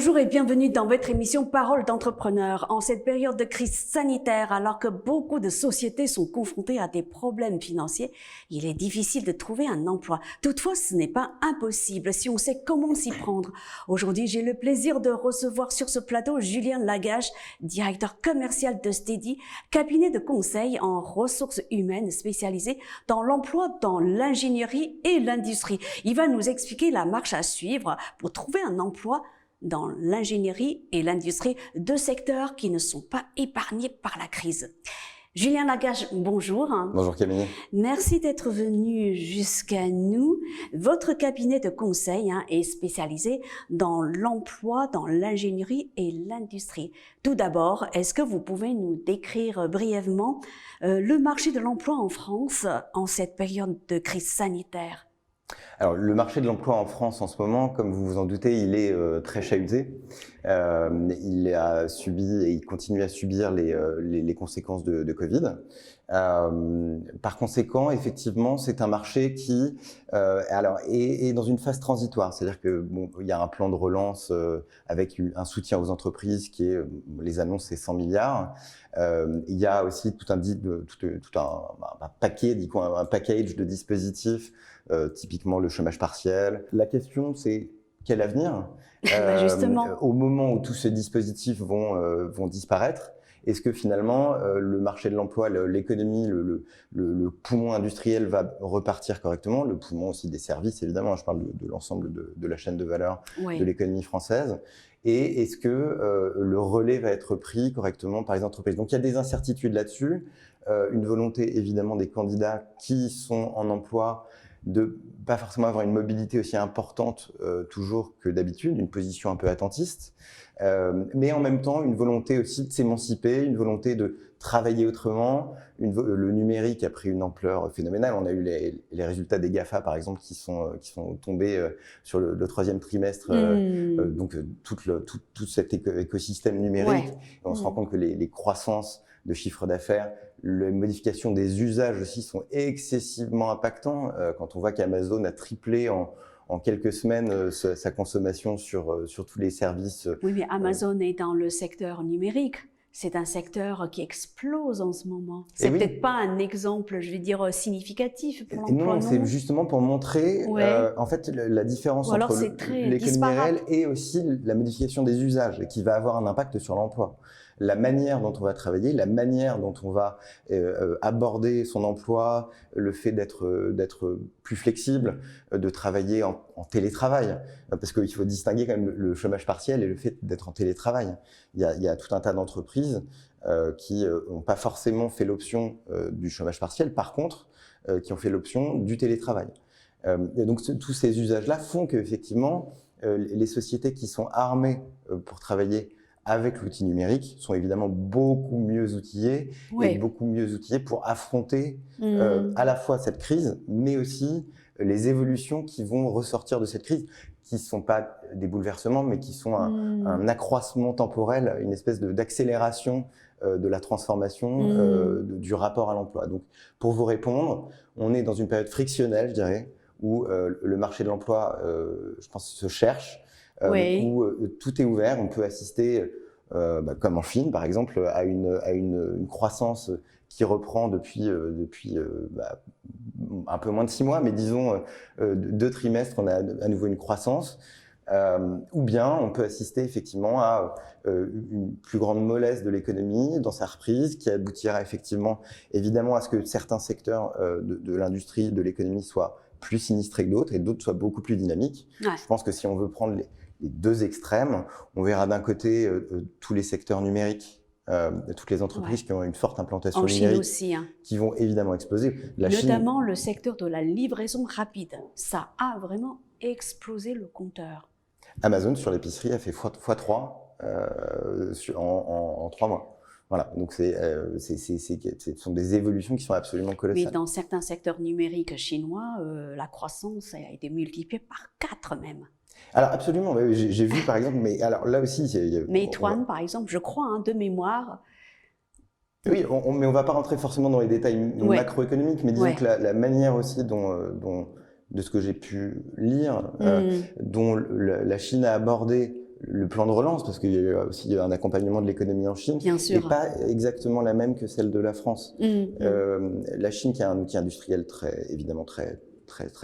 Bonjour et bienvenue dans votre émission Parole d'entrepreneur. En cette période de crise sanitaire, alors que beaucoup de sociétés sont confrontées à des problèmes financiers, il est difficile de trouver un emploi. Toutefois, ce n'est pas impossible si on sait comment s'y prendre. Aujourd'hui, j'ai le plaisir de recevoir sur ce plateau Julien Lagache, directeur commercial de Steady, cabinet de conseil en ressources humaines spécialisé dans l'emploi, dans l'ingénierie et l'industrie. Il va nous expliquer la marche à suivre pour trouver un emploi dans l'ingénierie et l'industrie, deux secteurs qui ne sont pas épargnés par la crise. Julien Lagache, bonjour. Bonjour Camille. Merci d'être venu jusqu'à nous. Votre cabinet de conseil est spécialisé dans l'emploi, dans l'ingénierie et l'industrie. Tout d'abord, est-ce que vous pouvez nous décrire brièvement le marché de l'emploi en France en cette période de crise sanitaire ? Alors, le marché de l'emploi en France en ce moment, comme vous vous en doutez, il est très chahuté. Il a subi et il continue à subir les conséquences de Covid. Par conséquent, effectivement, c'est un marché qui est dans une phase transitoire. C'est-à-dire que il y a un plan de relance avec un soutien aux entreprises qui est, les annonces, c'est 100 milliards. Il y a aussi tout un package de dispositifs. Typiquement le chômage partiel. La question, c'est quel avenir Justement. Au moment où tous ces dispositifs vont disparaître, est-ce que finalement le marché de l'emploi, l'économie, le poumon industriel va repartir correctement, le poumon aussi des services évidemment, je parle de l'ensemble de la chaîne de valeur de l'économie française, et est-ce que le relais va être pris correctement par les entreprises? Donc il y a des incertitudes là-dessus, une volonté évidemment des candidats qui sont en emploi de pas forcément avoir une mobilité aussi importante toujours que d'habitude, une position un peu attentiste, mais en même temps une volonté aussi de s'émanciper, une volonté de travailler autrement. Le numérique a pris une ampleur phénoménale. On a eu les résultats des GAFA par exemple qui sont tombés sur le troisième trimestre, donc tout cet écosystème numérique. Et on se rend compte que les croissances de chiffre d'affaires, les modifications des usages aussi sont excessivement impactants. Quand on voit qu'Amazon a triplé en quelques semaines sa consommation sur tous les services. Oui, mais Amazon est dans le secteur numérique. C'est un secteur qui explose en ce moment. C'est peut-être pas un exemple, je vais dire, significatif pour l'emploi. Non, c'est justement pour montrer en fait la différence entre l'économie réelle et aussi la modification des usages et qui va avoir un impact sur l'emploi. La manière dont on va travailler, la manière dont on va aborder son emploi, le fait d'être plus flexible, de travailler en télétravail, parce qu'il faut distinguer quand même le chômage partiel et le fait d'être en télétravail. Il y a tout un tas d'entreprises qui n'ont pas forcément fait l'option du chômage partiel, par contre, qui ont fait l'option du télétravail. Et donc tous ces usages-là font qu'effectivement, les sociétés qui sont armées pour travailler avec l'outil numérique sont évidemment beaucoup mieux outillés et beaucoup mieux outillés pour affronter à la fois cette crise, mais aussi les évolutions qui vont ressortir de cette crise, qui ne sont pas des bouleversements, mais qui sont un accroissement temporel, une espèce d'accélération de la transformation du rapport à l'emploi. Donc, pour vous répondre, on est dans une période frictionnelle, je dirais, où le marché de l'emploi, je pense, se cherche. Où tout est ouvert, on peut assister, comme en Chine par exemple, à une croissance qui reprend depuis un peu moins de 6 mois, mais disons 2 trimestres, on a à nouveau une croissance, ou bien on peut assister effectivement à une plus grande mollesse de l'économie dans sa reprise, qui aboutira effectivement évidemment à ce que certains secteurs de l'industrie, de l'économie soient plus sinistrés que d'autres et d'autres soient beaucoup plus dynamiques. Je pense que si on veut prendre les deux extrêmes, on verra d'un côté tous les secteurs numériques, toutes les entreprises qui ont une forte implantation numérique, aussi, qui vont évidemment exploser. Notamment le secteur de la livraison rapide, ça a vraiment explosé le compteur. Amazon sur l'épicerie a fait x3 en 3 mois. Voilà, donc ce sont des évolutions qui sont absolument colossales. Mais dans certains secteurs numériques chinois, la croissance a été multipliée par 4 même. Alors absolument, j'ai vu par exemple, mais alors là aussi… Meituan par exemple, je crois, de mémoire. Oui, mais on ne va pas rentrer forcément dans les détails macroéconomiques, mais disons que la manière aussi de ce que j'ai pu lire, dont la Chine a abordé le plan de relance, parce qu'il y a eu aussi un accompagnement de l'économie en Chine, n'est pas exactement la même que celle de la France. La Chine, qui a un outil industriel évidemment très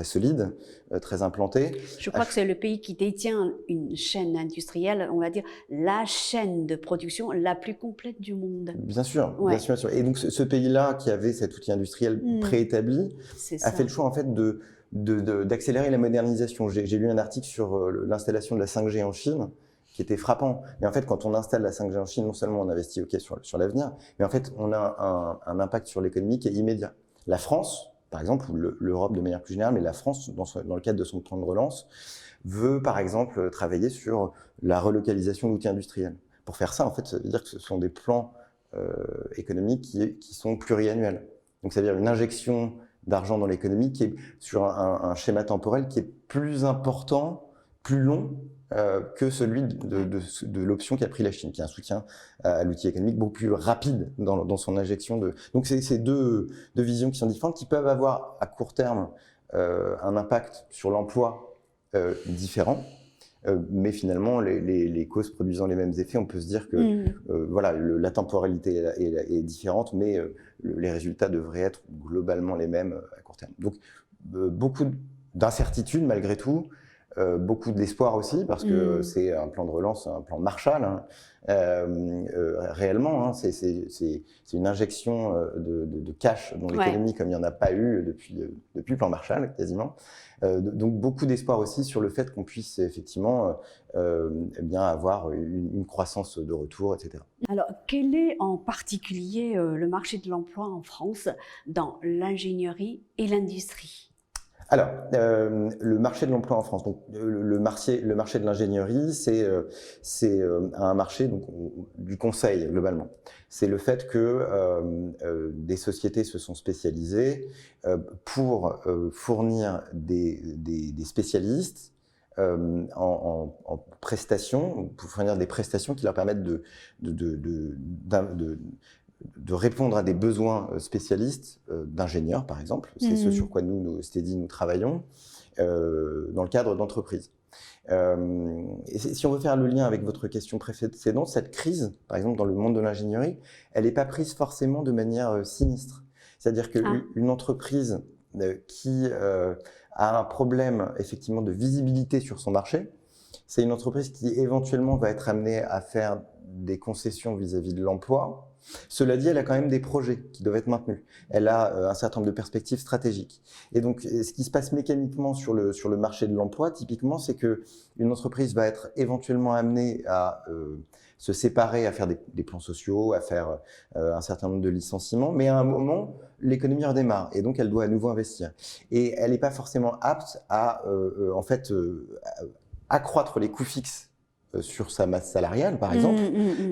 solide, très implanté. Je crois que c'est le pays qui détient une chaîne industrielle, on va dire la chaîne de production la plus complète du monde. Bien sûr, bien sûr. Et donc ce pays-là, qui avait cet outil industriel préétabli, a fait le choix en fait d'accélérer la modernisation. J'ai lu un article sur l'installation de la 5G en Chine, qui était frappant. Et en fait, quand on installe la 5G en Chine, non seulement on investit sur l'avenir, mais en fait, on a un impact sur l'économie qui est immédiat. La France, par exemple, ou l'Europe de manière plus générale, mais la France, dans le cadre de son plan de relance, veut par exemple travailler sur la relocalisation d'outils industriels. Pour faire ça, en fait, ça veut dire que ce sont des plans économiques qui sont pluriannuels. Donc, ça veut dire une injection d'argent dans l'économie qui est sur un schéma temporel qui est plus important, plus long que celui de l'option qu'a pris la Chine, qui est un soutien à l'outil économique beaucoup plus rapide dans son injection. Donc c'est deux visions qui sont différentes, qui peuvent avoir à court terme un impact sur l'emploi différent, mais finalement les causes produisant les mêmes effets, on peut se dire que voilà, la temporalité est différente, mais les résultats devraient être globalement les mêmes à court terme. Donc beaucoup d'incertitudes malgré tout. Beaucoup d'espoir aussi, parce que c'est un plan de relance, un plan Marshall, hein. Réellement, hein, c'est une injection de cash dans l'économie comme il n'y en a pas eu depuis le plan Marshall, quasiment. Donc beaucoup d'espoir aussi sur le fait qu'on puisse effectivement bien avoir une croissance de retour, etc. Alors, quel est en particulier le marché de l'emploi en France dans l'ingénierie et l'industrie ? Alors, le marché de l'emploi en France, donc le marché de l'ingénierie, c'est un marché donc, du conseil globalement. C'est le fait que des sociétés se sont spécialisées pour fournir des spécialistes en prestations, pour fournir des prestations qui leur permettent de répondre à des besoins spécialistes d'ingénieurs, par exemple. C'est ce sur quoi nous Steady, nous travaillons dans le cadre d'entreprises. Et si on veut faire le lien avec votre question précédente, cette crise, par exemple, dans le monde de l'ingénierie, elle n'est pas prise forcément de manière sinistre. C'est-à-dire qu'une entreprise qui a un problème, effectivement, de visibilité sur son marché, c'est une entreprise qui, éventuellement, va être amenée à faire des concessions vis-à-vis de l'emploi. Cela dit, elle a quand même des projets qui doivent être maintenus. Elle a un certain nombre de perspectives stratégiques. Et donc, ce qui se passe mécaniquement sur le marché de l'emploi, typiquement, c'est qu'une entreprise va être éventuellement amenée à se séparer, à faire des plans sociaux, à faire un certain nombre de licenciements, mais à un moment, l'économie redémarre et donc elle doit à nouveau investir. Et elle n'est pas forcément apte à, accroître les coûts fixes sur sa masse salariale, par exemple.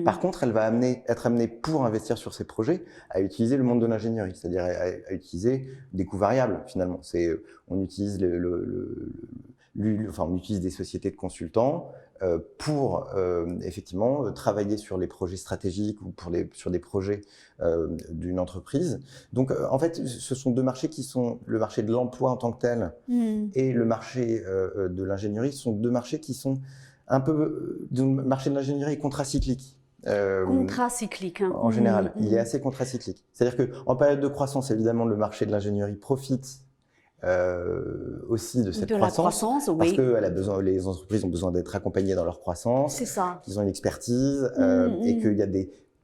Par contre, elle va être amenée, pour investir sur ses projets, à utiliser le monde de l'ingénierie, c'est-à-dire à utiliser des coûts variables, finalement. On utilise on utilise des sociétés de consultants pour effectivement travailler sur les projets stratégiques ou sur des projets d'une entreprise. Donc, en fait, ce sont deux marchés qui sont le marché de l'emploi en tant que tel et le marché de l'ingénierie sont deux marchés qui sont un peu, le marché de l'ingénierie est contracyclique. Contracyclique. Hein. En général, il est assez contracyclique. C'est-à-dire qu'en période de croissance, évidemment, le marché de l'ingénierie profite aussi de cette croissance, parce que les entreprises ont besoin d'être accompagnées dans leur croissance. C'est ça. Ils ont une expertise et qu'il y a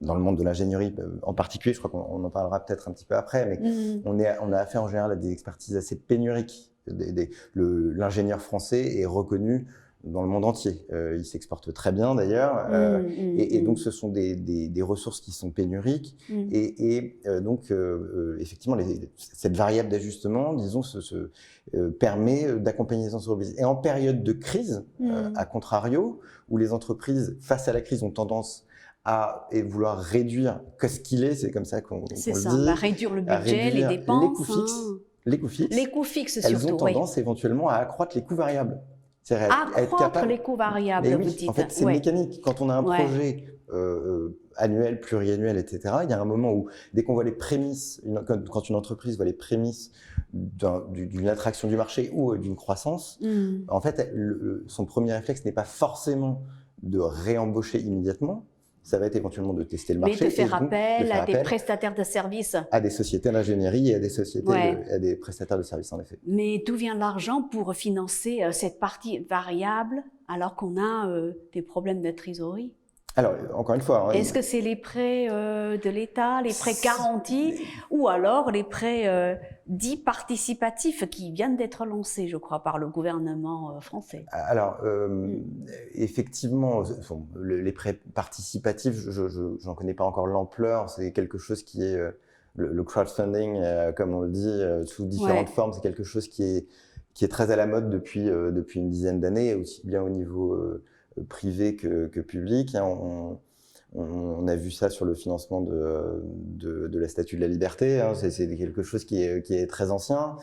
dans le monde de l'ingénierie en particulier, je crois qu'on en parlera peut-être un petit peu après, mais on a affaire en général à des expertises assez pénuriques. L'ingénieur français est reconnu dans le monde entier. Il s'exporte très bien d'ailleurs. Et donc, ce sont des ressources qui sont pénuriques. Donc, effectivement, cette variable d'ajustement, disons, permet d'accompagner les entreprises. Et en période de crise, à contrario, où les entreprises, face à la crise, ont tendance à vouloir réduire ce qu'il est, c'est comme ça qu'on le dit. Réduire le budget, les dépenses. Les coûts fixes. Les coûts fixes, surtout. Elles ont tendance éventuellement à accroître les coûts variables. Accroître les coûts variables, vous dites. En fait, c'est mécanique. Quand on a un projet annuel, pluriannuel, etc., il y a un moment où, dès qu'on voit les prémices, quand une entreprise voit les prémices d'une attraction du marché ou d'une croissance, en fait, son premier réflexe n'est pas forcément de réembaucher immédiatement. Ça va être éventuellement de tester le marché. Mais de faire appel à des prestataires de services. À des sociétés d'ingénierie et à des sociétés, à des prestataires de services, en effet. Mais d'où vient l'argent pour financer cette partie variable alors qu'on a des problèmes de trésorerie? Alors, encore une fois... Est-ce que c'est les prêts de l'État, les prêts garantis, ou alors les prêts dits participatifs qui viennent d'être lancés, je crois, par le gouvernement français? Alors, effectivement, les prêts participatifs, je n'en connais pas encore l'ampleur. C'est quelque chose qui est... le crowdfunding, comme on le dit, sous différentes formes, c'est quelque chose qui est très à la mode depuis une dizaine d'années, aussi bien au niveau... privé que public. On a vu ça sur le financement de la Statue de la Liberté. C'est quelque chose qui est très ancien.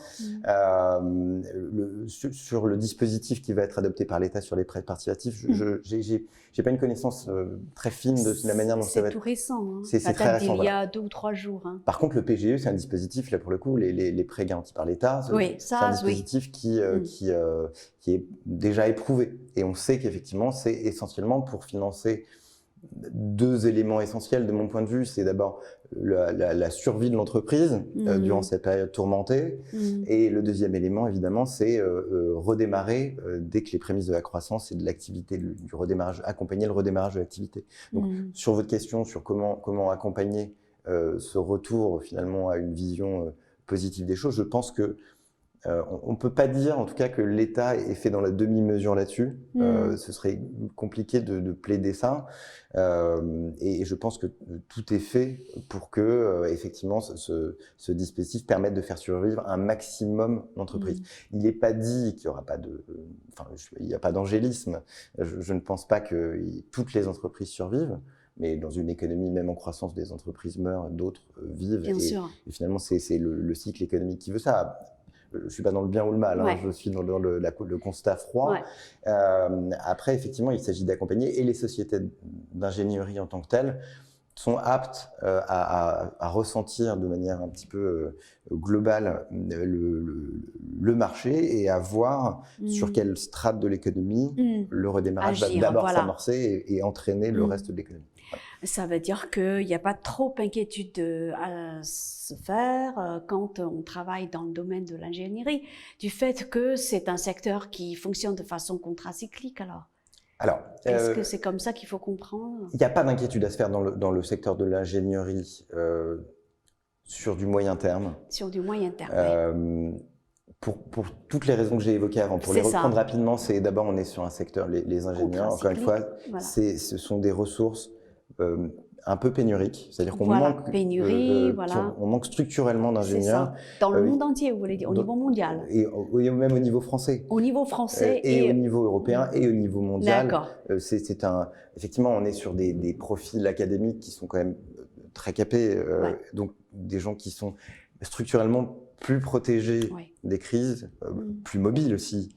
Sur le dispositif qui va être adopté par l'État sur les prêts participatifs, j'ai pas une connaissance très fine de la manière dont ça va être. C'est tout récent. C'est très récent. Il y a 2 ou 3 jours. Par contre, le PGE, c'est un dispositif, là pour le coup, les prêts garantis par l'État, c'est un dispositif qui est déjà éprouvé. Et on sait qu'effectivement, c'est essentiellement pour financer 2 éléments essentiels de mon point de vue. C'est d'abord la survie de l'entreprise durant cette période tourmentée. Et le deuxième élément, évidemment, c'est redémarrer dès que les prémices de la croissance et de l'activité, du redémarrage, accompagner le redémarrage de l'activité. Donc, sur votre question sur comment accompagner ce retour finalement à une vision positive des choses, je pense que on ne peut pas dire, en tout cas, que l'État est fait dans la demi-mesure là-dessus. Ce serait compliqué de plaider ça. Et je pense que tout est fait pour que, effectivement, ce dispositif permette de faire survivre un maximum d'entreprises. Il n'est pas dit qu'il n'y aura pas il n'y a pas d'angélisme. Je ne pense pas que toutes les entreprises survivent. Mais dans une économie, même en croissance, des entreprises meurent, d'autres vivent. Bien sûr. Et finalement, c'est le cycle économique qui veut ça. Je ne suis pas dans le bien ou le mal, je suis dans le constat froid. Après, effectivement, il s'agit d'accompagner, et les sociétés d'ingénierie en tant que telles sont aptes à ressentir de manière un petit peu globale le marché et à voir sur quelle strate de l'économie le redémarrage va d'abord s'amorcer et entraîner le reste de l'économie. Ça veut dire qu'il n'y a pas trop d'inquiétude à se faire quand on travaille dans le domaine de l'ingénierie, du fait que c'est un secteur qui fonctionne de façon contracyclique alors. Est-ce que c'est comme ça qu'il faut comprendre? Il n'y a pas d'inquiétude à se faire dans le secteur de l'ingénierie sur du moyen terme. Sur du moyen terme, Pour toutes les raisons que j'ai évoquées avant, pour les reprendre rapidement, c'est d'abord on est sur un secteur, les ingénieurs, encore une fois, ce sont des ressources un peu pénuriques, c'est-à-dire qu'on manque, on manque structurellement d'ingénieurs. Dans le monde entier, vous voulez dire, au niveau mondial. Et même au niveau français. Au niveau français et au niveau européen et au niveau mondial. D'accord. Effectivement, on est sur des profils académiques qui sont quand même très capés, donc des gens qui sont structurellement plus protégés des crises, plus mobiles aussi.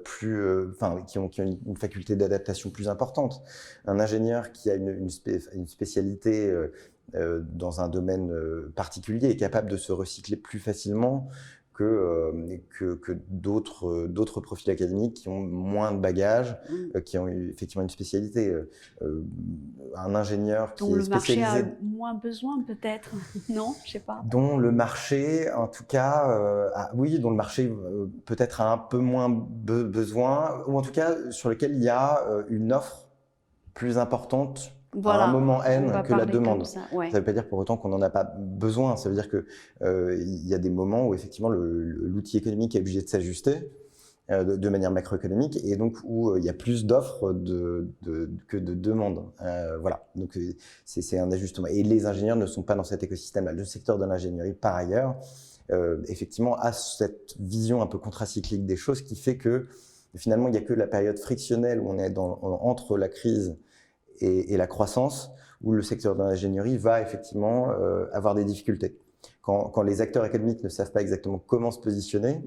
Qui ont une faculté d'adaptation plus importante. Un ingénieur qui a une spécialité dans un domaine particulier est capable de se recycler plus facilement que d'autres profils académiques qui ont moins de bagages, qui ont effectivement une spécialité. Un ingénieur qui est spécialisé... Dont le marché a moins besoin peut-être, non? Je sais pas. Dont le marché, en tout cas, dont le marché peut-être a un peu moins besoin, ou en tout cas sur lequel il y a une offre plus importante à un moment N que la demande. Ça ne veut pas dire pour autant qu'on n'en a pas besoin. Ça veut dire que il y a des moments où effectivement l'outil économique est obligé de s'ajuster de manière macroéconomique, et donc où il y a plus d'offres que de demandes. Voilà. Donc c'est un ajustement. Et les ingénieurs ne sont pas dans cet écosystème-là. Le secteur de l'ingénierie, par ailleurs, effectivement, a cette vision un peu contracyclique des choses qui fait que finalement il n'y a que la période frictionnelle où on est entre la crise et la croissance, où le secteur de l'ingénierie va effectivement avoir des difficultés. Quand les acteurs économiques ne savent pas exactement comment se positionner,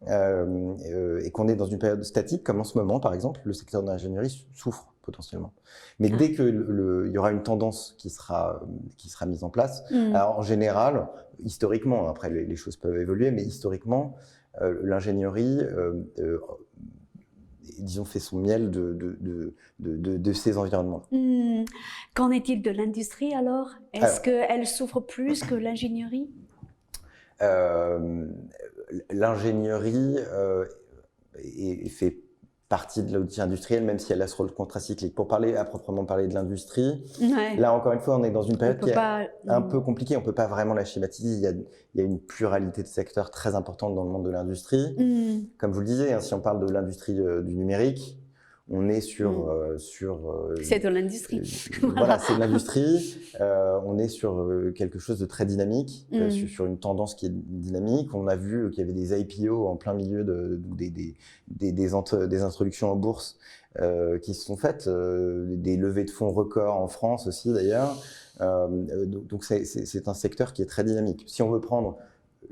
et qu'on est dans une période statique, comme en ce moment par exemple, le secteur de l'ingénierie souffre potentiellement. Mais dès qu'il y aura une tendance qui sera mise en place, alors en général, historiquement, après les choses peuvent évoluer, mais historiquement, l'ingénierie disons, fait son miel de ces environnements. Qu'en est-il de l'industrie alors? Est-ce qu'elle souffre plus que l'ingénierie? L'ingénierie fait partie de l'outil industriel, même si elle a ce rôle contracyclique. Pour parler à proprement parler de l'industrie, là encore une fois, on est dans une période qui est un peu compliquée. On ne peut pas vraiment la schématiser. Il y a une pluralité de secteurs très importante dans le monde de l'industrie. Comme vous le disiez, si on parle de l'industrie du numérique, on est sur c'est de l'industrie. Voilà, c'est de l'industrie. On est sur quelque chose de très dynamique, sur une tendance qui est dynamique. On a vu qu'il y avait des IPO en plein milieu des introductions en bourse qui se sont faites, des levées de fonds records en France aussi d'ailleurs. Donc c'est un secteur qui est très dynamique. Si on veut prendre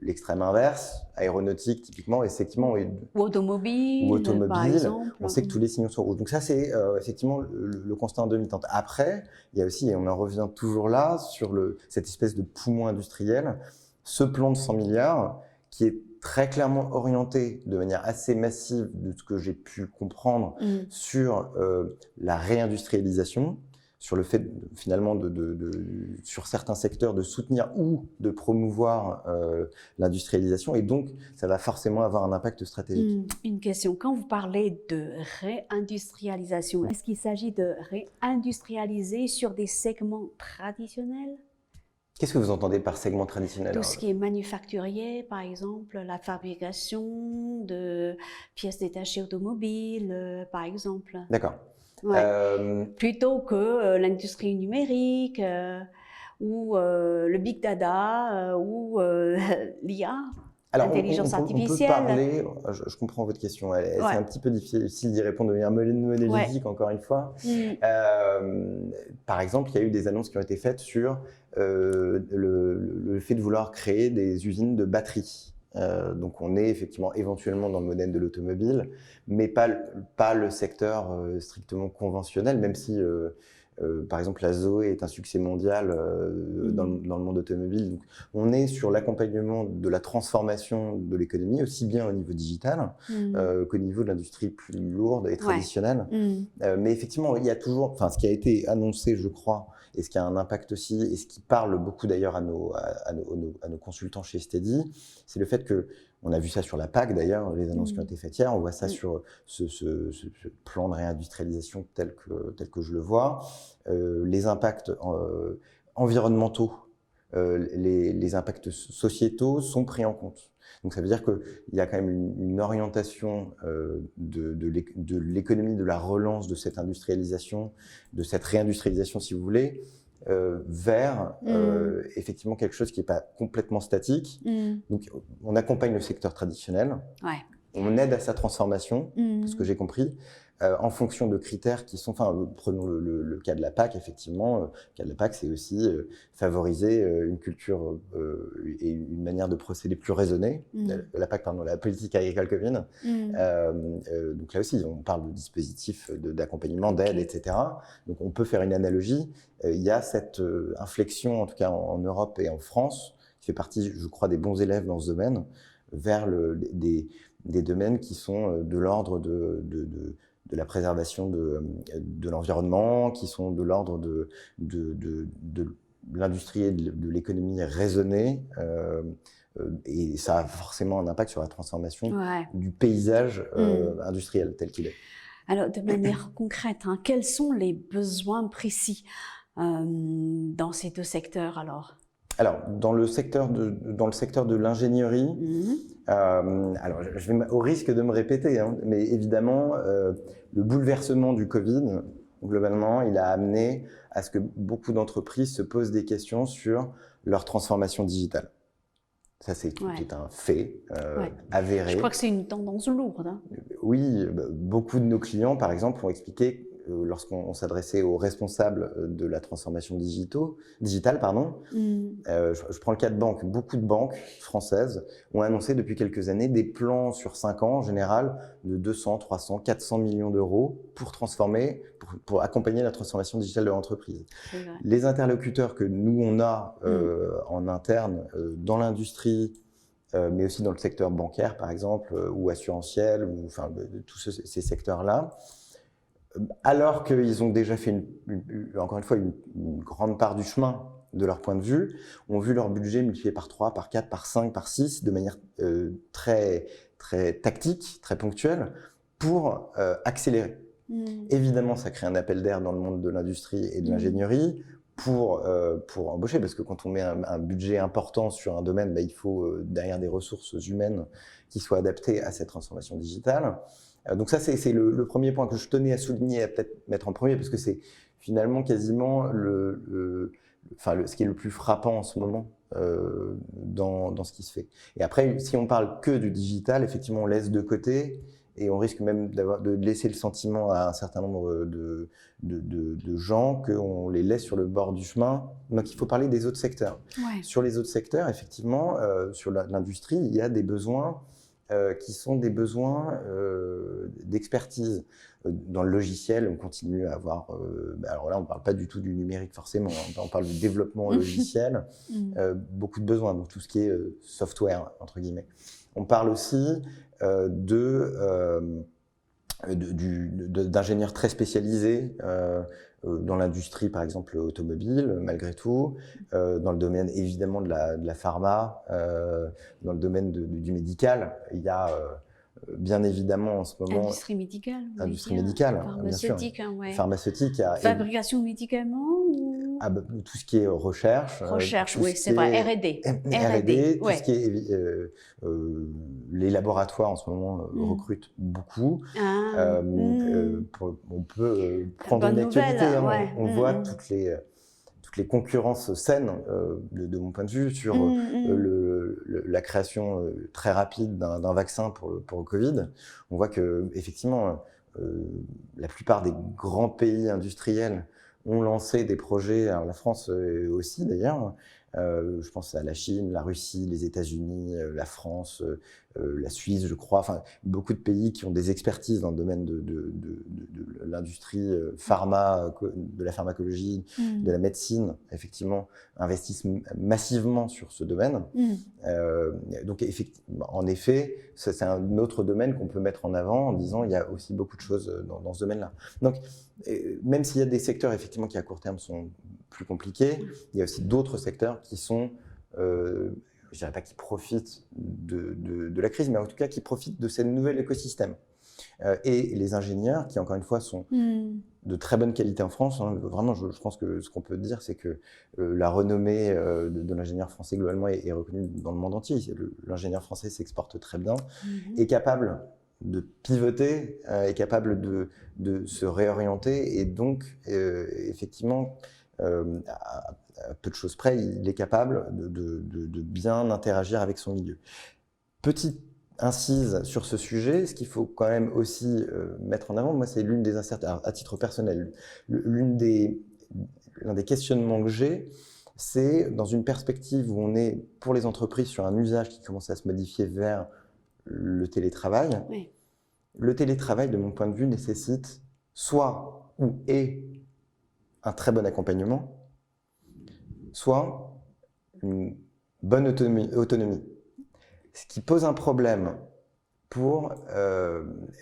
l'extrême inverse, aéronautique typiquement, effectivement, ou automobile, par exemple. On sait que tous les signaux sont rouges. Donc ça, c'est effectivement le constat en demi-teinte. Après, il y a aussi, et on en revient toujours là, sur cette espèce de poumon industriel, ce plan de 100 milliards qui est très clairement orienté de manière assez massive, de ce que j'ai pu comprendre, sur la réindustrialisation, sur le fait finalement sur certains secteurs de soutenir ou de promouvoir l'industrialisation, et donc ça va forcément avoir un impact stratégique. Une question, quand vous parlez de réindustrialisation, est-ce qu'il s'agit de réindustrialiser sur des segments traditionnels? Qu'est-ce que vous entendez par segment traditionnel? Tout ce qui est manufacturier, par exemple, la fabrication de pièces détachées automobiles, par exemple. D'accord. Plutôt que l'industrie numérique ou le big data ou l'IA, l'intelligence artificielle. On peut parler, je comprends votre question, c'est un petit peu difficile d'y répondre de manière modélique, encore une fois. Par exemple, il y a eu des annonces qui ont été faites sur le fait de vouloir créer des usines de batteries. Donc on est effectivement éventuellement dans le modèle de l'automobile, mais pas le secteur strictement conventionnel, même si par exemple la Zoé est un succès mondial dans le monde automobile. Donc, on est sur l'accompagnement de la transformation de l'économie, aussi bien au niveau digital qu'au niveau de l'industrie plus lourde et traditionnelle. Mais effectivement, il y a toujours, ce qui a été annoncé, je crois, et ce qui a un impact aussi, et ce qui parle beaucoup d'ailleurs à nos consultants chez Steady, c'est le fait que, on a vu ça sur la PAC d'ailleurs, les annonces qui ont été faites hier, on voit ça sur ce plan de réindustrialisation tel que je le vois. Les impacts environnementaux, les impacts sociétaux sont pris en compte. Donc ça veut dire qu'il y a quand même une orientation de l'économie, de la relance de cette industrialisation, de cette réindustrialisation si vous voulez, vers effectivement quelque chose qui n'est pas complètement statique. Donc on accompagne le secteur traditionnel, on aide à sa transformation, ce que j'ai compris, en fonction de critères qui sont, prenons le cas de la PAC, effectivement, le cas de la PAC, c'est aussi favoriser une culture et une manière de procéder plus raisonnée. La PAC, pardon, la politique agricole commune. Donc là aussi, on parle de dispositifs d'accompagnement, d'aide, etc. Donc on peut faire une analogie. Il y a cette inflexion, en tout cas en Europe et en France, qui fait partie, je crois, des bons élèves dans ce domaine, vers des domaines qui sont de l'ordre de la préservation de l'environnement, qui sont de l'ordre de l'industrie et de l'économie raisonnée. Et ça a forcément un impact sur la transformation du paysage industriel tel qu'il est. Alors, de manière concrète, quels sont les besoins précis dans ces deux secteurs alors? Alors, dans le secteur de l'ingénierie, alors je vais au risque de me répéter, mais évidemment, le bouleversement du Covid, globalement, il a amené à ce que beaucoup d'entreprises se posent des questions sur leur transformation digitale. Ça, c'est un fait avéré. Je crois que c'est une tendance lourde. Oui, beaucoup de nos clients, par exemple, ont expliqué lorsqu'on s'adressait aux responsables de la transformation digitale, je prends le cas de banques. Beaucoup de banques françaises ont annoncé depuis quelques années des plans sur 5 ans en général de 200, 300, 400 millions d'euros pour transformer, pour accompagner la transformation digitale de l'entreprise. Les interlocuteurs que nous on a en interne dans l'industrie mais aussi dans le secteur bancaire, par exemple, ou assurantiel, ou enfin, de tous ces secteurs-là. Alors qu'ils ont déjà fait, encore une fois, une grande part du chemin de leur point de vue, ont vu leur budget multiplié par 3, par 4, par 5, par 6, de manière très, très tactique, très ponctuelle, pour accélérer. Évidemment, ça crée un appel d'air dans le monde de l'industrie et de l'ingénierie pour embaucher, parce que quand on met un budget important sur un domaine, il faut derrière des ressources humaines qui soient adaptées à cette transformation digitale. Donc ça, c'est le premier point que je tenais à souligner, à peut-être mettre en premier, parce que c'est finalement quasiment ce qui est le plus frappant en ce moment dans ce qui se fait. Et après, si on parle que du digital, effectivement, on laisse de côté, et on risque même de laisser le sentiment à un certain nombre de gens qu'on les laisse sur le bord du chemin. Donc il faut parler des autres secteurs. Ouais. Sur les autres secteurs, effectivement, sur l'industrie, il y a des besoins qui sont des besoins d'expertise. Dans le logiciel, on continue à avoir... alors là, on ne parle pas du tout du numérique forcément, on parle du développement logiciel, beaucoup de besoins, donc tout ce qui est software, entre guillemets. On parle aussi d'ingénieurs très spécialisés dans l'industrie, par exemple automobile, malgré tout, dans le domaine évidemment de la pharma, dans le domaine du médical. Il y a bien évidemment en ce moment... Industrie médicale. Industrie médicale, pharmaceutique, bien sûr. Ouais. Pharmaceutique. Fabrication de médicaments ou... tout ce qui est recherche. Recherche, oui, c'est vrai, R&D. R&D, tout ouais. ce qui est... les laboratoires en ce moment recrutent beaucoup. On peut prendre une actualité. On voit toutes les concurrences saines, de mon point de vue, sur la création très rapide d'un vaccin pour le Covid. On voit que effectivement, la plupart des grands pays industriels ont lancé des projets, alors la France aussi d'ailleurs. Je pense à la Chine, la Russie, les États-Unis, la France, la Suisse, je crois. Enfin, beaucoup de pays qui ont des expertises dans le domaine de l'industrie pharma, de la pharmacologie, de la médecine, effectivement, investissent massivement sur ce domaine. Donc, en effet, c'est un autre domaine qu'on peut mettre en avant en disant il y a aussi beaucoup de choses dans ce domaine-là. Donc, même s'il y a des secteurs effectivement qui à court terme sont plus compliqués, il y a aussi d'autres secteurs qui sont, je dirais pas qui profitent de la crise, mais en tout cas qui profitent de ce nouvel écosystème. Et les ingénieurs, qui encore une fois sont de très bonne qualité en France, hein, vraiment, je pense que ce qu'on peut dire, c'est que la renommée de l'ingénieur français globalement est reconnue dans le monde entier. L'ingénieur français s'exporte très bien, est capable de pivoter, est capable de se réorienter, et donc effectivement, à peu de choses près, il est capable de bien interagir avec son milieu. Petite incise sur ce sujet, ce qu'il faut quand même aussi mettre en avant, moi c'est l'une des incertitudes, à titre personnel, l'un des questionnements que j'ai, c'est dans une perspective où on est pour les entreprises sur un usage qui commence à se modifier vers le télétravail. Oui. Le télétravail, de mon point de vue, nécessite soit un très bon accompagnement, soit une bonne autonomie. Ce qui pose un problème pour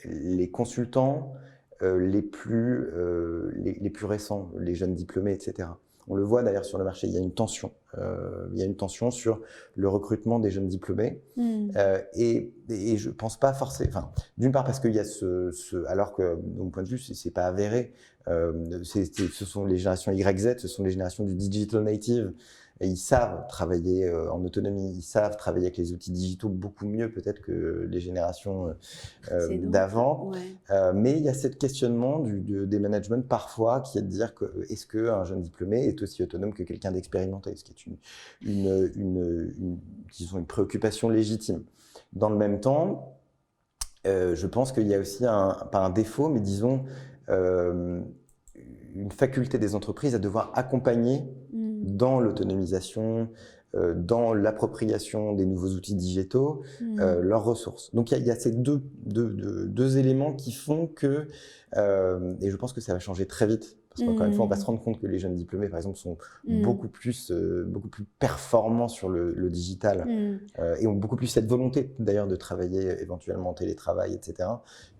les consultants les plus récents, les jeunes diplômés, etc. On le voit d'ailleurs sur le marché, il y a une tension. Il y a une tension sur le recrutement des jeunes diplômés. Et je ne pense pas forcément... Enfin, d'une part parce qu'il y a alors que, de mon point de vue, ce n'est pas avéré. Ce sont les générations YZ, ce sont les générations du digital native. Et ils savent travailler en autonomie, ils savent travailler avec les outils digitaux beaucoup mieux peut-être que les générations d'avant. Ouais. Mais il y a ce questionnement des managements parfois qui est de dire que est-ce qu'un jeune diplômé est aussi autonome que quelqu'un d'expérimenté, ce qui est une préoccupation légitime. Dans le même temps, je pense qu'il y a aussi pas un défaut, mais disons une faculté des entreprises à devoir accompagner dans l'autonomisation, dans l'appropriation des nouveaux outils digitaux, leurs ressources. Donc il y a ces deux éléments qui font que, et je pense que ça va changer très vite, Parce qu'encore une fois, on va se rendre compte que les jeunes diplômés, par exemple, sont beaucoup plus performants sur le digital et ont beaucoup plus cette volonté, d'ailleurs, de travailler éventuellement en télétravail, etc.,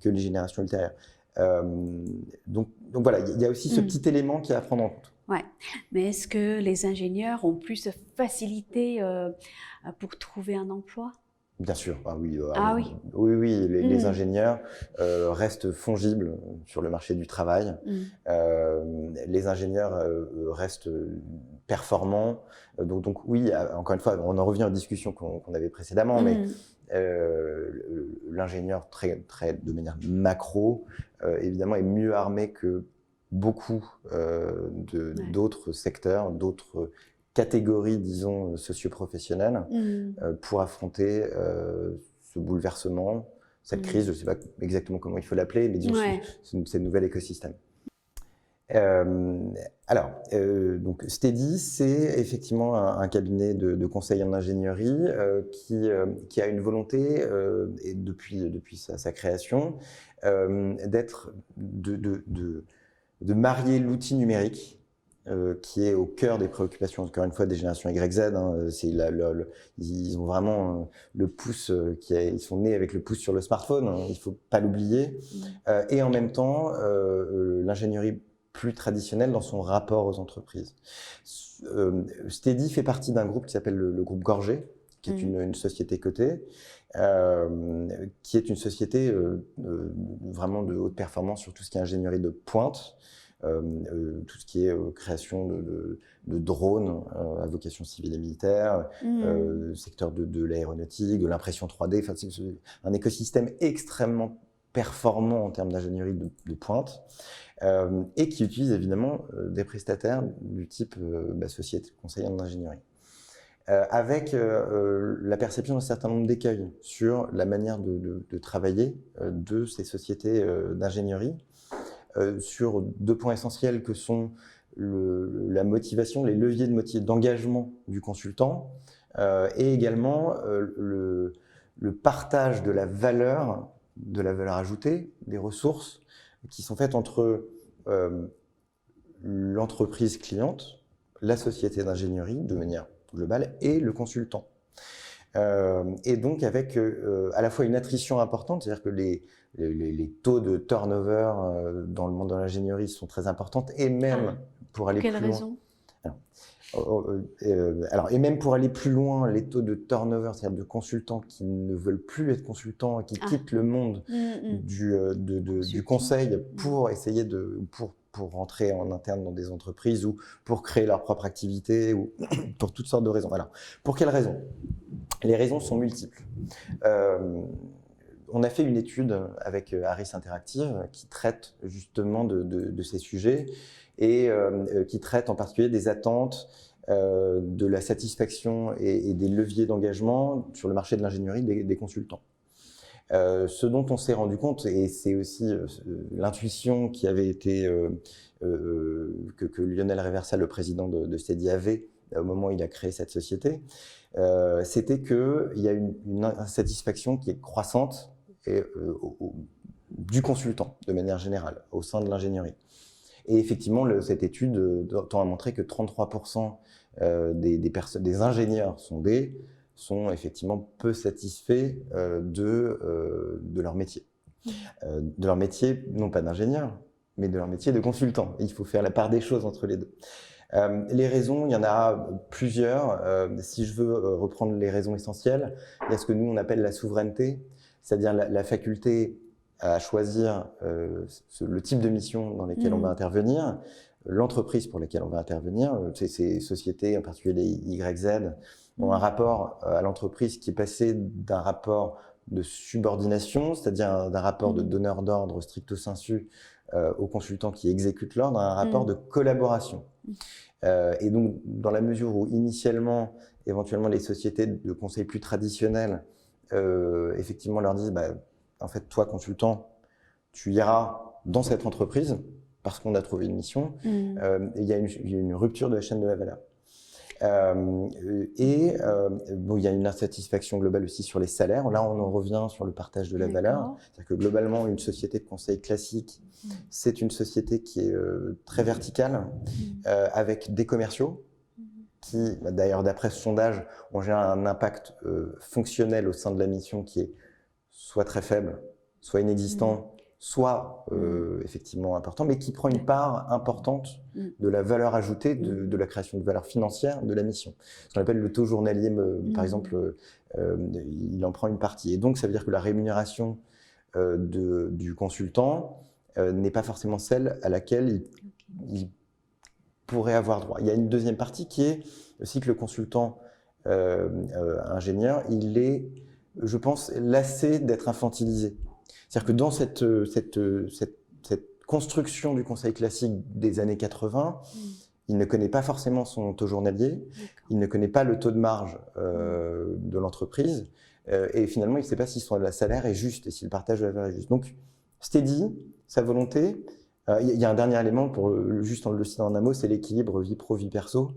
que les générations ultérieures. Donc voilà, il y a aussi ce petit élément qui est à prendre en compte. Ouais, mais est-ce que les ingénieurs ont plus de facilité pour trouver un emploi? Bien sûr, oui. Oui, les ingénieurs restent fongibles sur le marché du travail. Les ingénieurs restent performants. Donc oui, encore une fois, on en revient aux discussions qu'on avait précédemment, mais l'ingénieur de manière macro, évidemment, est mieux armé que beaucoup d'autres secteurs, d'autres catégories, disons, socio-professionnelles pour affronter ce bouleversement, cette crise, je ne sais pas exactement comment il faut l'appeler, mais disons, ce nouvel écosystème. Donc Steady, c'est effectivement un cabinet de conseil en ingénierie qui a une volonté, et depuis sa création, de marier l'outil numérique qui est au cœur des préoccupations, encore une fois, des générations YZ. Ils ont vraiment le pouce, ils sont nés avec le pouce sur le smartphone, il ne faut pas l'oublier. Et en même temps, l'ingénierie plus traditionnelle dans son rapport aux entreprises. Steady fait partie d'un groupe qui s'appelle le groupe Gorgé, qui est une société cotée, qui est une société vraiment de haute performance sur tout ce qui est ingénierie de pointe, tout ce qui est création de drones à vocation civile et militaire, secteur de l'aéronautique, de l'impression 3D, enfin, c'est un écosystème extrêmement performant en termes d'ingénierie de pointe, et qui utilise évidemment des prestataires du type société conseillère en ingénierie. Avec la perception d'un certain nombre d'écueils sur la manière de travailler de ces sociétés d'ingénierie, sur deux points essentiels que sont la motivation, les leviers d'engagement du consultant, et également le partage de la valeur ajoutée, des ressources qui sont faites entre l'entreprise cliente, la société d'ingénierie de manière globale et le consultant. Et donc avec à la fois une attrition importante, c'est-à-dire que les taux de turnover dans le monde de l'ingénierie sont très importantes, et même pour aller plus loin. Quelle raison ? Et même pour aller plus loin, les taux de turnover, c'est-à-dire de consultants qui ne veulent plus être consultants et qui quittent le monde du conseil pour essayer pour rentrer en interne dans des entreprises ou pour créer leur propre activité ou pour toutes sortes de raisons. Alors, pour quelles raisons ? Les raisons sont multiples. On a fait une étude avec Harris Interactive qui traite justement de ces sujets et qui traite en particulier des attentes, de la satisfaction et des leviers d'engagement sur le marché de l'ingénierie des consultants. Ce dont on s'est rendu compte, et c'est aussi l'intuition qui avait été que Lionel Reversa, le président de Steady, avait au moment où il a créé cette société, c'était qu'il y a une insatisfaction qui est croissante du consultant de manière générale au sein de l'ingénierie. Et effectivement, cette étude tend à montrer que 33% des ingénieurs sondés sont effectivement peu satisfaits de leur métier. De leur métier, non pas d'ingénieur, mais de leur métier de consultant. Et il faut faire la part des choses entre les deux. Les raisons, il y en a plusieurs. Si je veux reprendre les raisons essentielles, il y a ce que nous on appelle la souveraineté, c'est-à-dire la faculté à choisir le type de mission dans lesquelles on va intervenir, l'entreprise pour laquelle on va intervenir. Ces sociétés, en particulier les YZ, ont un rapport à l'entreprise qui est passé d'un rapport de subordination, c'est-à-dire d'un rapport de donneur d'ordre stricto sensu aux consultants qui exécutent l'ordre, à un rapport de collaboration. Et donc, dans la mesure où initialement, éventuellement, les sociétés de conseil plus traditionnelles, effectivement, leur disent, en fait, toi, consultant, tu iras dans cette entreprise parce qu'on a trouvé une mission, il y a une rupture de la chaîne de la valeur. Bon, il y a une insatisfaction globale aussi sur les salaires. Là, on en revient sur le partage de la valeur. C'est-à-dire que globalement, une société de conseil classique, c'est une société qui est très verticale, avec des commerciaux qui, d'ailleurs, d'après ce sondage, ont un impact fonctionnel au sein de la mission qui est soit très faible, soit inexistant, soit effectivement important, mais qui prend une part importante de la valeur ajoutée, de la création de valeur financière de la mission. Ce qu'on appelle le taux journalier, par exemple, il en prend une partie. Et donc, ça veut dire que la rémunération du consultant n'est pas forcément celle à laquelle il pourrait avoir droit. Il y a une deuxième partie qui est aussi que le consultant ingénieur, il est, je pense, lassé d'être infantilisé. C'est-à-dire que dans cette construction du conseil classique des années 80, il ne connaît pas forcément son taux journalier, il ne connaît pas le taux de marge de l'entreprise, et finalement, il ne sait pas si son salaire est juste et si le partage de la valeur est juste. Donc, Steady, sa volonté, il y a un dernier élément, juste en le citant en un mot, c'est l'équilibre vie pro, vie perso,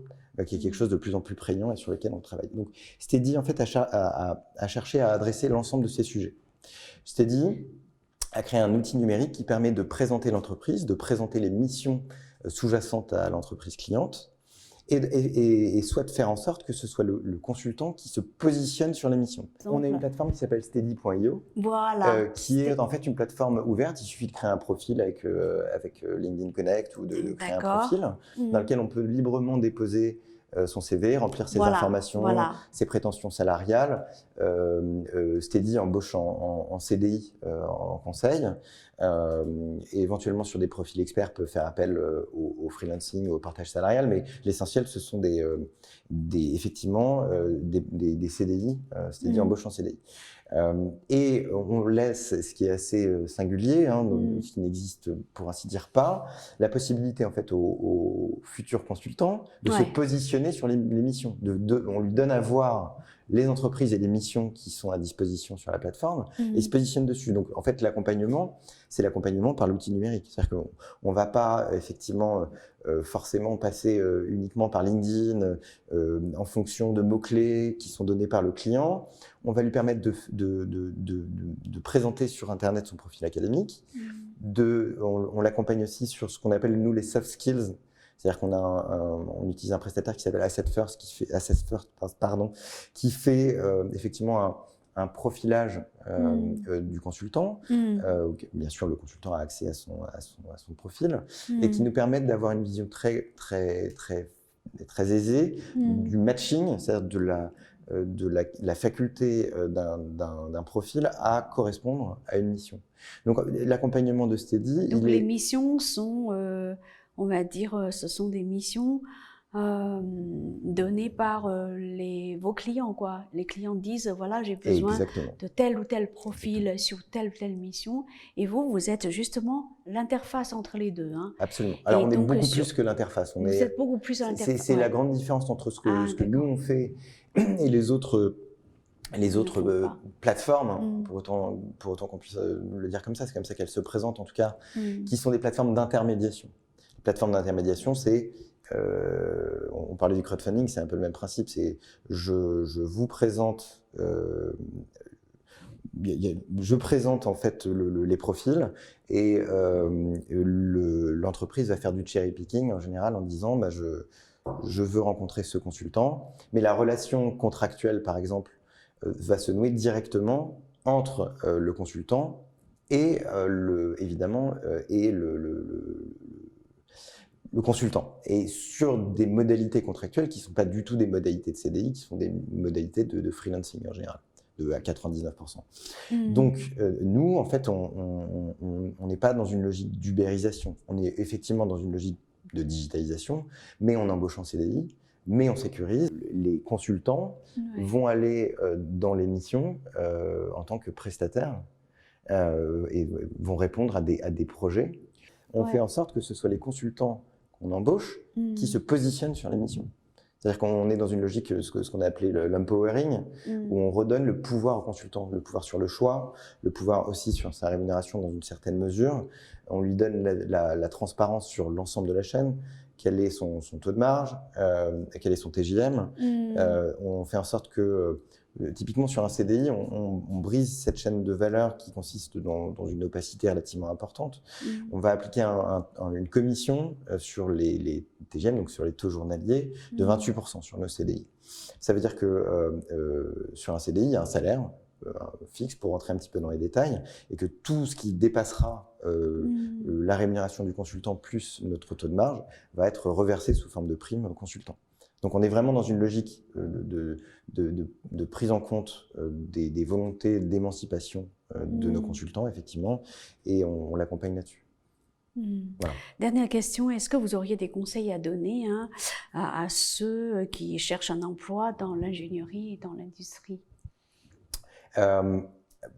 qui est quelque chose de plus en plus prégnant et sur lequel on travaille. Donc, Steady, en fait, a cherché à adresser l'ensemble de ces sujets. Steady a créé un outil numérique qui permet de présenter l'entreprise, de présenter les missions sous-jacentes à l'entreprise cliente, et soit de faire en sorte que ce soit le consultant qui se positionne sur la mission. On a une plateforme qui s'appelle steady.io, qui est en fait une plateforme ouverte. Il suffit de créer un profil avec LinkedIn Connect ou de créer un profil dans lequel on peut librement déposer son CV, remplir ses informations, ses prétentions salariales. Steady embauche en CDI, en conseil, et éventuellement sur des profils experts peut faire appel au freelancing, au partage salarial, mais l'essentiel ce sont effectivement des CDI, Steady embauche en CDI. Et on laisse, ce qui est assez singulier, ce qui n'existe pour ainsi dire pas, la possibilité en fait aux futurs consultants de se positionner sur les missions. On lui donne à voir les entreprises et les missions qui sont à disposition sur la plateforme et se positionne dessus. Donc en fait l'accompagnement, c'est l'accompagnement par l'outil numérique. C'est-à-dire qu'on ne va pas effectivement forcément passer uniquement par LinkedIn en fonction de mots-clés qui sont donnés par le client. On va lui permettre de présenter sur Internet son profil académique. On l'accompagne aussi sur ce qu'on appelle, nous, les soft skills. C'est-à-dire qu'on utilise un prestataire qui s'appelle Asset First, qui fait effectivement un profilage du consultant. Bien sûr, le consultant a accès à son profil et qui nous permettent d'avoir une vision très, très, très, très aisée du matching, c'est-à-dire de la faculté d'un profil à correspondre à une mission. Donc, l'accompagnement de Steady… Donc, les missions sont, on va dire, ce sont des missions données par vos clients, quoi. Les clients disent, voilà, j'ai besoin de tel ou tel profil sur telle ou telle mission. Et vous êtes justement l'interface entre les deux. Absolument. Alors, on est beaucoup plus que l'interface. Vous êtes beaucoup plus à l'interface. C'est la grande différence entre ce que nous, on fait et les autres plateformes, pour autant qu'on puisse le dire comme ça, c'est comme ça qu'elles se présentent en tout cas, qui sont des plateformes d'intermédiation. Les plateformes d'intermédiation, c'est, on parlait du crowdfunding, c'est un peu le même principe, c'est je vous présente, je présente en fait les profils et l'entreprise va faire du cherry picking en général en disant je veux rencontrer ce consultant, mais la relation contractuelle, par exemple, va se nouer directement entre le consultant et évidemment le consultant, et sur des modalités contractuelles qui ne sont pas du tout des modalités de CDI, qui sont des modalités de freelancing en général, à 99%. Donc, nous, en fait, on n'est pas dans une logique d'ubérisation, on est effectivement dans une logique de digitalisation, mais on embauche en CDI, mais on sécurise. Les consultants vont aller dans les missions en tant que prestataires et vont répondre à des projets. On fait en sorte que ce soit les consultants qu'on embauche qui se positionnent sur les missions. C'est-à-dire qu'on est dans une logique, ce qu'on a appelé l'empowering, où on redonne le pouvoir au consultant, le pouvoir sur le choix, le pouvoir aussi sur sa rémunération dans une certaine mesure. On lui donne la transparence sur l'ensemble de la chaîne. quel est son taux de marge, quel est son TJM. On fait en sorte que, typiquement sur un CDI, on brise cette chaîne de valeur qui consiste dans une opacité relativement importante. On va appliquer une commission sur les TJM, donc sur les taux journaliers, de 28% sur nos CDI. Ça veut dire que sur un CDI, il y a un salaire fixe pour rentrer un petit peu dans les détails, et que tout ce qui dépassera la rémunération du consultant plus notre taux de marge va être reversé sous forme de prime au consultant. Donc on est vraiment dans une logique de prise en compte des volontés d'émancipation de nos consultants, effectivement, et on l'accompagne là-dessus. Voilà. Dernière question, est-ce que vous auriez des conseils à donner à ceux qui cherchent un emploi dans l'ingénierie et dans l'industrie?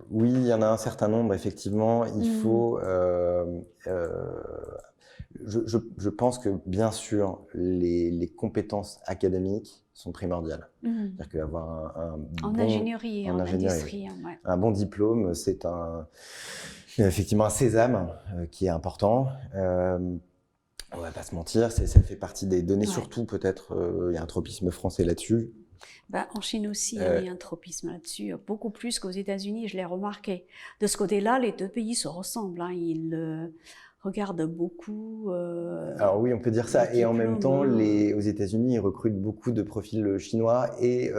Oui, il y en a un certain nombre, effectivement. Il faut... je pense que, bien sûr, les compétences académiques sont primordiales. C'est-à-dire qu'avoir en ingénierie et en industrie, ouais. Un bon diplôme, c'est effectivement un sésame qui est important. On va pas se mentir, ça fait partie des données, surtout peut-être, il y a un tropisme français là-dessus. En Chine aussi, il y a un tropisme là-dessus, beaucoup plus qu'aux États-Unis, je l'ai remarqué. De ce côté-là, les deux pays se ressemblent, hein. Ils regardent beaucoup. Alors oui, on peut dire ça. Et en même temps, aux États-Unis, ils recrutent beaucoup de profils chinois et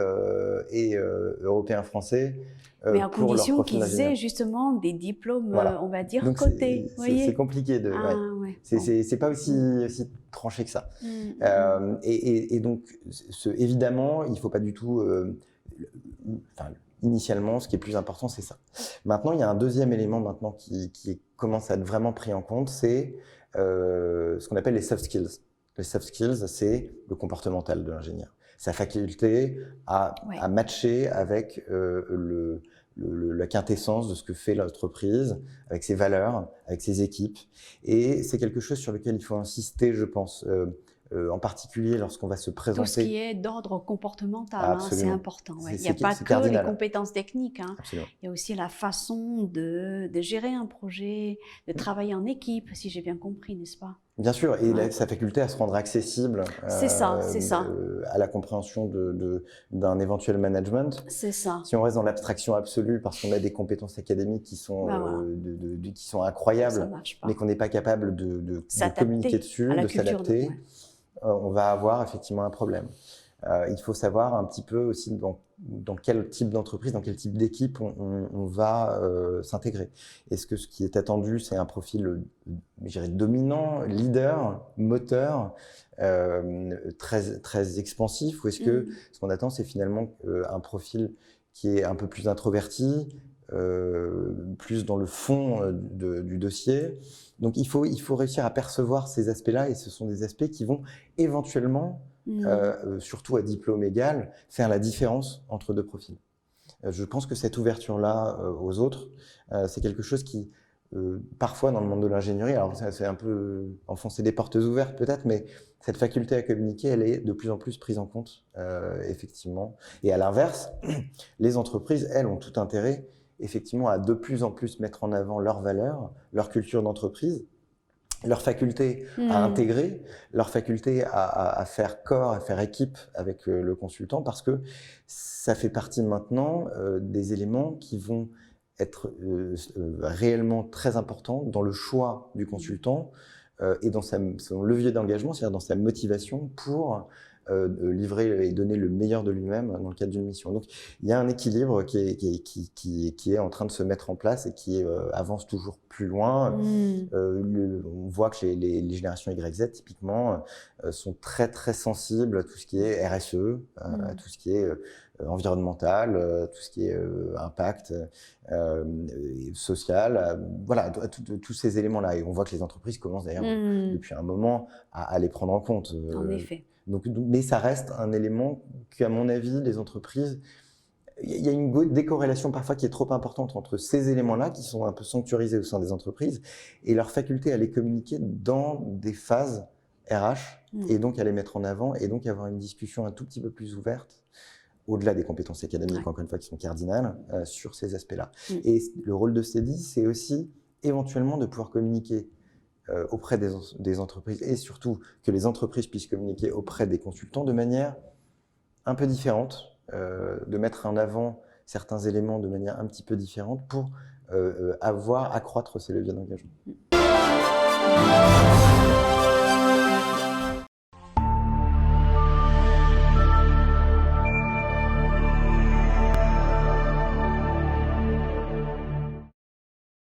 européens français. Mais à condition qu'ils aient justement des diplômes, on va dire, cotés. C'est compliqué de. C'est pas aussi tranché que ça. Et donc, évidemment, il ne faut pas du tout. Initialement, ce qui est plus important, c'est ça. Maintenant, il y a un deuxième élément maintenant qui commence à être vraiment pris en compte, c'est ce qu'on appelle les soft skills. Les soft skills, c'est le comportemental de l'ingénieur. Sa faculté à matcher avec la quintessence de ce que fait l'entreprise, avec ses valeurs, avec ses équipes. Et c'est quelque chose sur lequel il faut insister, je pense, en particulier lorsqu'on va se présenter. Tout ce qui est d'ordre comportemental, c'est important. Il n'y a pas que les compétences techniques. Il y a aussi la façon de gérer un projet, de travailler en équipe, si j'ai bien compris, n'est-ce pas? Bien sûr, et sa faculté à se rendre accessible à la compréhension d'un éventuel management. C'est ça. Si on reste dans l'abstraction absolue parce qu'on a des compétences académiques qui sont, qui sont incroyables, mais qu'on n'est pas capable de communiquer dessus, de s'adapter, on va avoir effectivement un problème. Il faut savoir un petit peu aussi dans quel type d'entreprise, dans quel type d'équipe on va s'intégrer. Est-ce que ce qui est attendu, c'est un profil, je dirais, dominant, leader, moteur, très expansif, ou est-ce que ce qu'on attend, c'est finalement un profil qui est un peu plus introverti, plus dans le fond du dossier? Donc il faut réussir à percevoir ces aspects-là, et ce sont des aspects qui vont éventuellement, surtout à diplôme égal, faire la différence entre deux profils. Je pense que cette ouverture-là aux autres, c'est quelque chose qui, parfois dans le monde de l'ingénierie, alors ça c'est un peu enfoncer des portes ouvertes peut-être, mais cette faculté à communiquer, elle est de plus en plus prise en compte, effectivement. Et à l'inverse, les entreprises, elles, ont tout intérêt effectivement à de plus en plus mettre en avant leurs valeurs, leur culture d'entreprise, leur faculté à intégrer, leur faculté à faire corps, à faire équipe avec le consultant, parce que ça fait partie maintenant des éléments qui vont être réellement très importants dans le choix du consultant et dans son levier d'engagement, c'est-à-dire dans sa motivation pour livrer et donner le meilleur de lui-même dans le cadre d'une mission. Donc, il y a un équilibre qui est en train de se mettre en place et qui avance toujours plus loin. On voit que les générations YZ, typiquement, sont très, très sensibles à tout ce qui est RSE, à tout ce qui est environnemental, tout ce qui est impact social, voilà, à tous ces éléments-là. Et on voit que les entreprises commencent d'ailleurs depuis un moment à les prendre en compte. En effet. Donc, mais ça reste un élément qu'à mon avis, les entreprises, il y a une décorrélation parfois qui est trop importante entre ces éléments-là qui sont un peu sanctuarisés au sein des entreprises et leur faculté à les communiquer dans des phases RH et donc à les mettre en avant et donc avoir une discussion un tout petit peu plus ouverte au-delà des compétences académiques, encore une fois, qui sont cardinales, sur ces aspects-là. Et le rôle de CEDI, c'est aussi éventuellement de pouvoir communiquer auprès des entreprises et surtout que les entreprises puissent communiquer auprès des consultants de manière un peu différente, de mettre en avant certains éléments de manière un petit peu différente pour accroître ces leviers d'engagement.